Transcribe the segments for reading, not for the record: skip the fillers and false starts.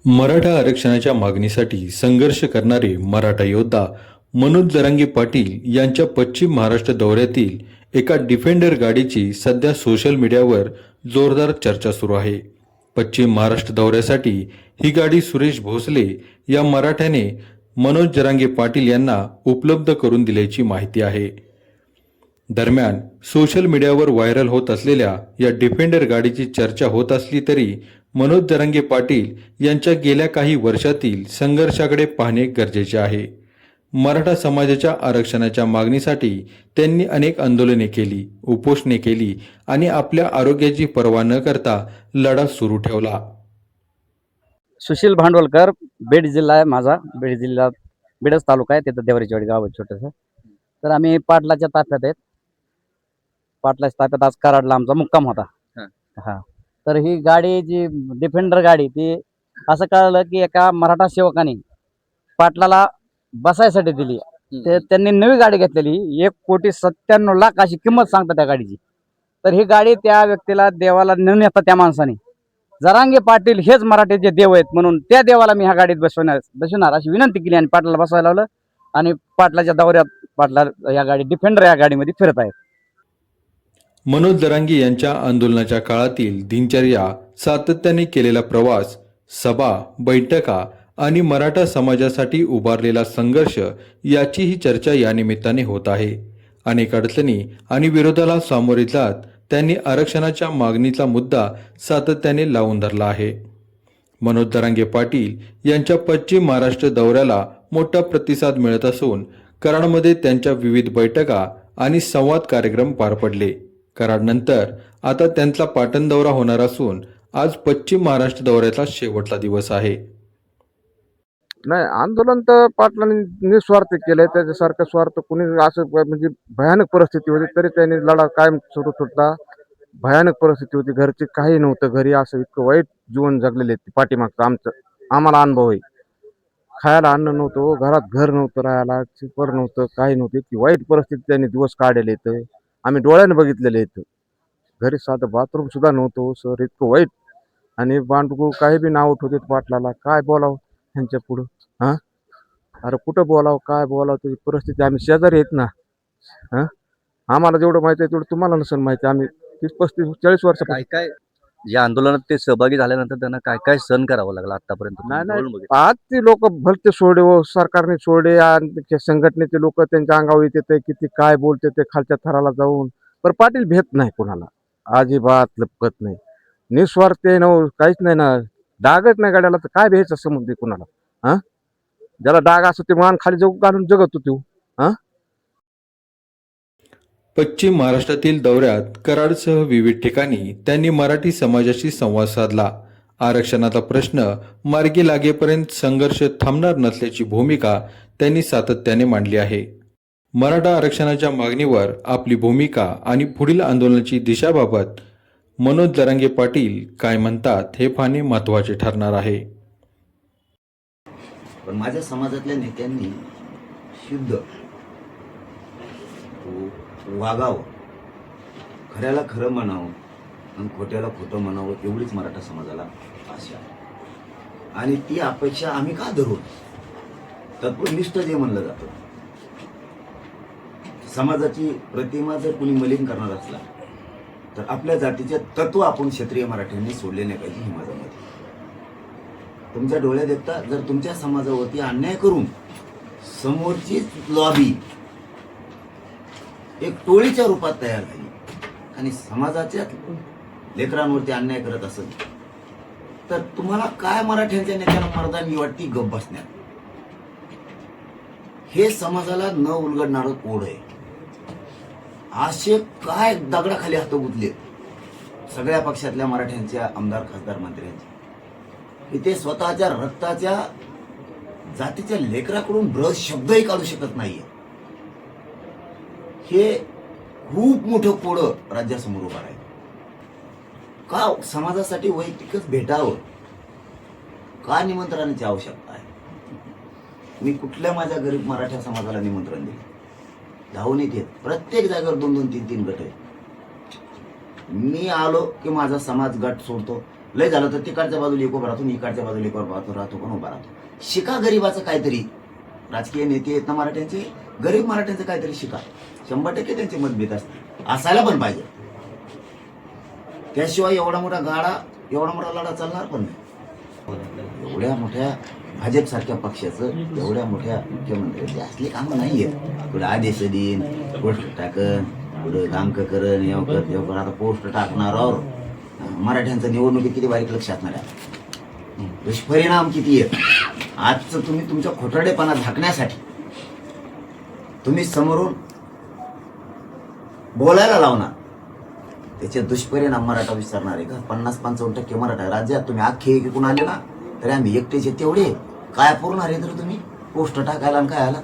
मराठा आरक्षणाच्या मागणीसाठी संघर्ष करणारे मराठा योद्धा मनोज जरांगे पाटील यांच्या पश्चिम महाराष्ट्र दौऱ्यातील एका डिफेंडर गाडीची सध्या सोशल मीडियावर जोरदार चर्चा सुरू आहे. पश्चिम महाराष्ट्र दौऱ्यासाठी ही गाडी सुरेश भोसले या मराठ्याने मनोज जरांगे पाटील यांना उपलब्ध करून दिल्याची माहिती आहे. दरम्यान सोशल मीडियावर व्हायरल होत असलेल्या या डिफेंडर गाडीची चर्चा होत असली तरी मनोज जरांगे पाटील यांच्या गेल्या काही वर्षातील संघर्षाकडे पाहणे गरजेचे आहे. मराठा समाजाच्या आरक्षणाच्या मागणीसाठी त्यांनी अनेक आंदोलने केली, उपोषणे केली आणि आपल्या आरोग्याची पर्वा न करता लढा सुरू ठेवला. सुशील भांडवलकर, बीड जिल्हा आहे माझा. बीड जिल्ह्यात बीडच तालुका आहे, तिथं देवरीचवाडी गाव आहे छोटंसं. तर आम्ही पाटलाच्या ताफ्यात आहेत. पाटलाच्या ताफ्यात आज कराडला आमचा मुक्काम होता. हा, तर ही गाडी जी डिफेंडर गाडी ती असं कळलं की एका मराठा सेवकाने पाटलाला बसायसाठी दिली. ते त्यांनी नवी गाडी घेतलेली, 1,97,00,000 अशी किंमत सांगतात त्या गाडीची. तर ही गाडी त्या व्यक्तीला देवाला न नेता त्या माणसाने जरांगे पाटील हेच मराठीचे देव आहेत म्हणून त्या देवाला मी ह्या गाडीत बसवणार अशी विनंती केली आणि पाटलाला बसवायला लावलं. आणि पाटलाच्या दौऱ्यात पाटला या गाडी डिफेंडर या गाडीमध्ये फिरत आहेत. मनोज जरांगे यांच्या आंदोलनाच्या काळातील दिनचर्या, सातत्याने केलेला प्रवास, सभा, बैठका आणि मराठा समाजासाठी उभारलेला संघर्ष याचीही चर्चा या निमित्ताने होत आहे. अनेक अडचणी आणि विरोधाला सामोरे जात त्यांनी आरक्षणाच्या मागणीचा मुद्दा सातत्याने लावून धरला आहे. मनोज जरांगे पाटील यांच्या पश्चिम महाराष्ट्र दौऱ्याला मोठा प्रतिसाद मिळत असून कराडमध्ये त्यांच्या विविध बैठका आणि संवाद कार्यक्रम पार पडले. कराडनंतर आता त्यांचा पाटण दौरा होणार असून आज पश्चिम महाराष्ट्र दौऱ्याचा शेवटचा दिवस आहे. नाही, आंदोलन तर पाटलांनी निस्वार्थ केलंय. त्याच्यासारखं स्वार्थ कुणी असं म्हणजे भयानक परिस्थिती होती तरी त्यांनी लढा कायम सुरू होता. भयानक परिस्थिती होती, घरचे काही नव्हतं, घरी असं इतकं वाईट जीवन जगलेले पाठीमागचं आम्हाला अनुभव आहे. खायला अन्न नव्हतं, घरात घर नव्हतं, राहायला चिपर नव्हतं, काही नव्हतं. इतकी वाईट परिस्थिती त्यांनी दिवस काढलेले आहेत. आम्ही डोळ्याने बघितलेले आहेत. घरी साधं बाथरूम सुद्धा नव्हतं सर, इतकं वाईट. आणि बांडगू काही बी नाव ठेवते पाटलाला, काय बोलावं ह्यांच्या पुढं. हा, अरे कुठं बोलावं, काय बोलावं, तुझी परिस्थिती. आम्ही शेजारी आहेत ना. हा, आम्हाला जेवढं माहिती आहे तेवढं तुम्हाला नसेल माहिती. आम्ही 30-35-40 वर्ष काय काय या आंदोलनात ते सहभागी झाल्यानंतर त्यांना काय काय सहन करावं लागलं आतापर्यंत? नाही, आज ते लोक भलते सोडे सरकारने सोडे आणि संघटनेचे लोक त्यांच्या अंगावर येते, किती काय बोलते ते खालच्या थराला जाऊन. पण पाटील भेट नाही कोणाला, अजिबात लपकत नाही, निस्वार्थ आहे ना, काहीच नाही ना. डागच नाही गाड्याला तर काय भ्यायचं समजते कोणाला. हा, ज्याला डाग असतो ते मान खाली जाऊ घालून जगत होतो. हा, पश्चिम महाराष्ट्रातील दौऱ्यात कराडसह विविध ठिकाणी त्यांनी मराठी समाजाशी संवाद साधला. आरक्षणाचा प्रश्न मार्गी लागेपर्यंत संघर्ष थांबणार नसल्याची भूमिका त्यांनी सातत्याने मांडली आहे. मराठा आरक्षणाच्या मागणीवर आपली भूमिका आणि पुढील आंदोलनाची दिशाबाबत मनोज जरांगे पाटील काय म्हणतात हे पाहणे महत्त्वाचे ठरणार आहे. पण माझ्या समाजातल्या नेत्यांनी शुद्ध वागावं, खऱ्याला खरं म्हणावं आणि खोट्याला खोटं म्हणावं, एवढीच मराठा समाजाला आशा आहे. आणि ती अपेक्षा आम्ही का धरू? तत्वनिष्ठ जे म्हणलं जातं, समाजाची प्रतिमा जर कुणी मलिन करणार असला तर आपल्या जातीचे तत्व आपण क्षत्रिय मराठ्यांनी सोडले नाही पाहिजे, ही माझं मत आहे. तुमच्या डोळ्यात देखता जर तुमच्या समाजावरती अन्याय करून समोरची लॉबी एक टोळीच्या रूपात तयार झाली आणि समाजाच्या लेकरांवरती अन्याय करत असेल तर तुम्हाला काय मराठ्यांच्या नेत्याला मर्दानी वाटती गप बसण्यात? हे समाजाला न उलगडणारं कोड आहे. असे काय दगडाखाली हात गुंतले सगळ्या पक्षातल्या मराठ्यांच्या आमदार, खासदार, मंत्र्यांचे, की ते स्वतःच्या रक्ताच्या जातीच्या लेकराकडून ब्रश शब्दही काढू शकत नाहीये. हे खूप मोठं कोडं राज्यासमोर उभं आहे. का समाजासाठी वैयक्तिकच भेटावं, का निमंत्रणाची आवश्यकता आहे? मी कुठल्या माझ्या गरीब मराठा समाजाला निमंत्रण दिले? धावून येत प्रत्येक जागेवर 2-2, 3-3 गट आहेत. मी आलो की माझा समाज गट सोडतो, लय झालं तर तिकडच्या बाजूला एक उभा राहतो, इकडच्या बाजूला एक उभा राहतो, पण उभा राहतो. शिका गरीबाचं काहीतरी. राजकीय नेते आहेत ना मराठ्यांचे, गरीब मराठ्यांचं काहीतरी शिका. 100% त्यांचे मतभेद असते, असायला पण पाहिजे. त्याशिवाय एवढा मोठा लढा चालणार पण नाही. एवढ्या मोठ्या भाजपसारख्या पक्षाचं, एवढ्या मोठ्या मुख्यमंत्र्यांची असली कामं नाही आहेत. पुढे आदेश देईन, पोस्ट टाकन, पुढे गामक करण, येवकर आता पोस्ट टाकणारावर मराठ्यांचं निवडणुकीत किती बारीक लक्ष असणार आहे. दुष्परिणाम किती आहेत. आजचं तुम्ही तुमच्या खोटारडेपणा झाकण्यासाठी तुम्ही समोरून बोलायला लावणार, त्याचे दुष्परिणाम मराठा विसरणार आहे का? 50-55% मराठा राज्यात तुम्ही अख्खे एकूण आले ना तरी आम्ही एकटेचे तेवढे काय पुरणार आहे. तर तुम्ही पोस्ट टाकायला आणि काय आला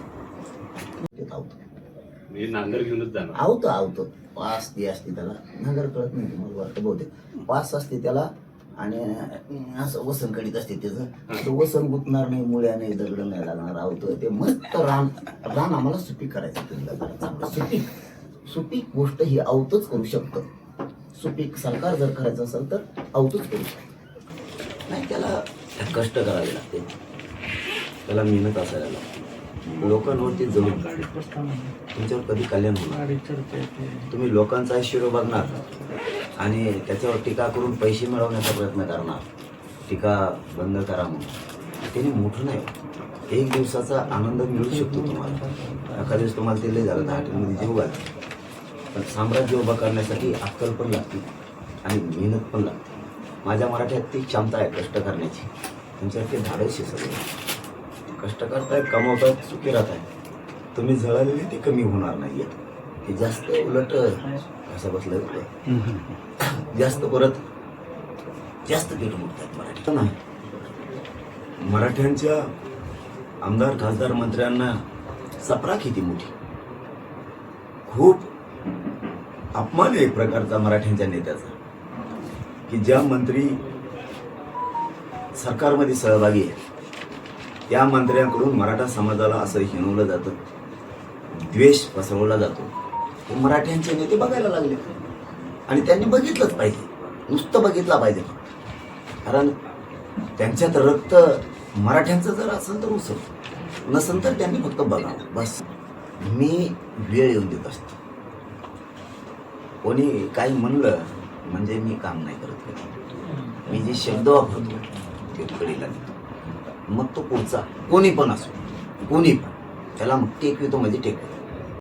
नांगर घेऊनच जाणार. आवतो पास ती असते त्याला, नांगर कळत नाही मला वाटतं बहुतेक. पास असते त्याला आणि असं वसन करीत असते त्याचं वसन गुतणार नाही, मुळ्या नाही, दगड नाही लागणार. आवतं ते मस्त रान आम्हाला सुपीक करायचं. चांगलं सुपीक गोष्ट ही आवतच करू शकतं. सुपीक सरकार जर करायचं असेल तर आवतच करू शकतं. नाही, त्याला कष्ट करावे लागते, त्याला मेहनत असायला लागते. लोकांवरती जमून तुमच्यावर कधी कल्याण होणार. तुम्ही लोकांचा ऐश्वर्य बघणार आणि त्याच्यावर टीका करून पैसे मिळवण्याचा प्रयत्न करणार. टीका बंद करा म्हणून त्याने मोठं नाही. एक दिवसाचा आनंद मिळू शकतो तुम्हाला. एखाद्या दिवस तुम्हाला ते लय झालं तर हॉटेलमध्ये जेव घाला, पण साम्राज्य उभं करण्यासाठी अक्कल पण लागते आणि मेहनत पण लागते. माझ्या मराठ्यात ती क्षमता आहे कष्ट करण्याची. तुमच्यात ते धाडस आहे सगळं. कष्ट करतायत, कमवतायत, सुखी राहतायत. तुम्ही जळालेले ते कमी होणार नाही. ते जास्त उलट कसं बसलं जास्त परत जास्त पीठ मुटतात मराठी ना. मराठ्यांच्या आमदार खासदार मंत्र्यांना सपरा किती मोठी. खूप अपमान आहे एक प्रकारचा मराठ्यांच्या नेत्याचा की ज्या मंत्री सरकारमध्ये सहभागी आहेत त्या मंत्र्यांकडून मराठा समाजाला असं हिणवलं जातं, द्वेष पसरवला जातो. हे मराठ्यांचे नेते बघायला लागले आणि त्यांनी बघितलंच पाहिजे, नुसतं बघितलं पाहिजे. कारण त्यांच्यात रक्त मराठ्यांचं जर असेल तर उसळ, नसेल तर त्यांनी फक्त बघावं बस. मी वेळ येऊन देत असतो. कोणी काही म्हणलं म्हणजे मी काम नाही करत. मी जे शब्द वापरतो ते कडीला देतो. मग तो पुढचा कोणी पण असो, कोणी पण त्याला मग टेकवितो म्हणजे टेकवितो.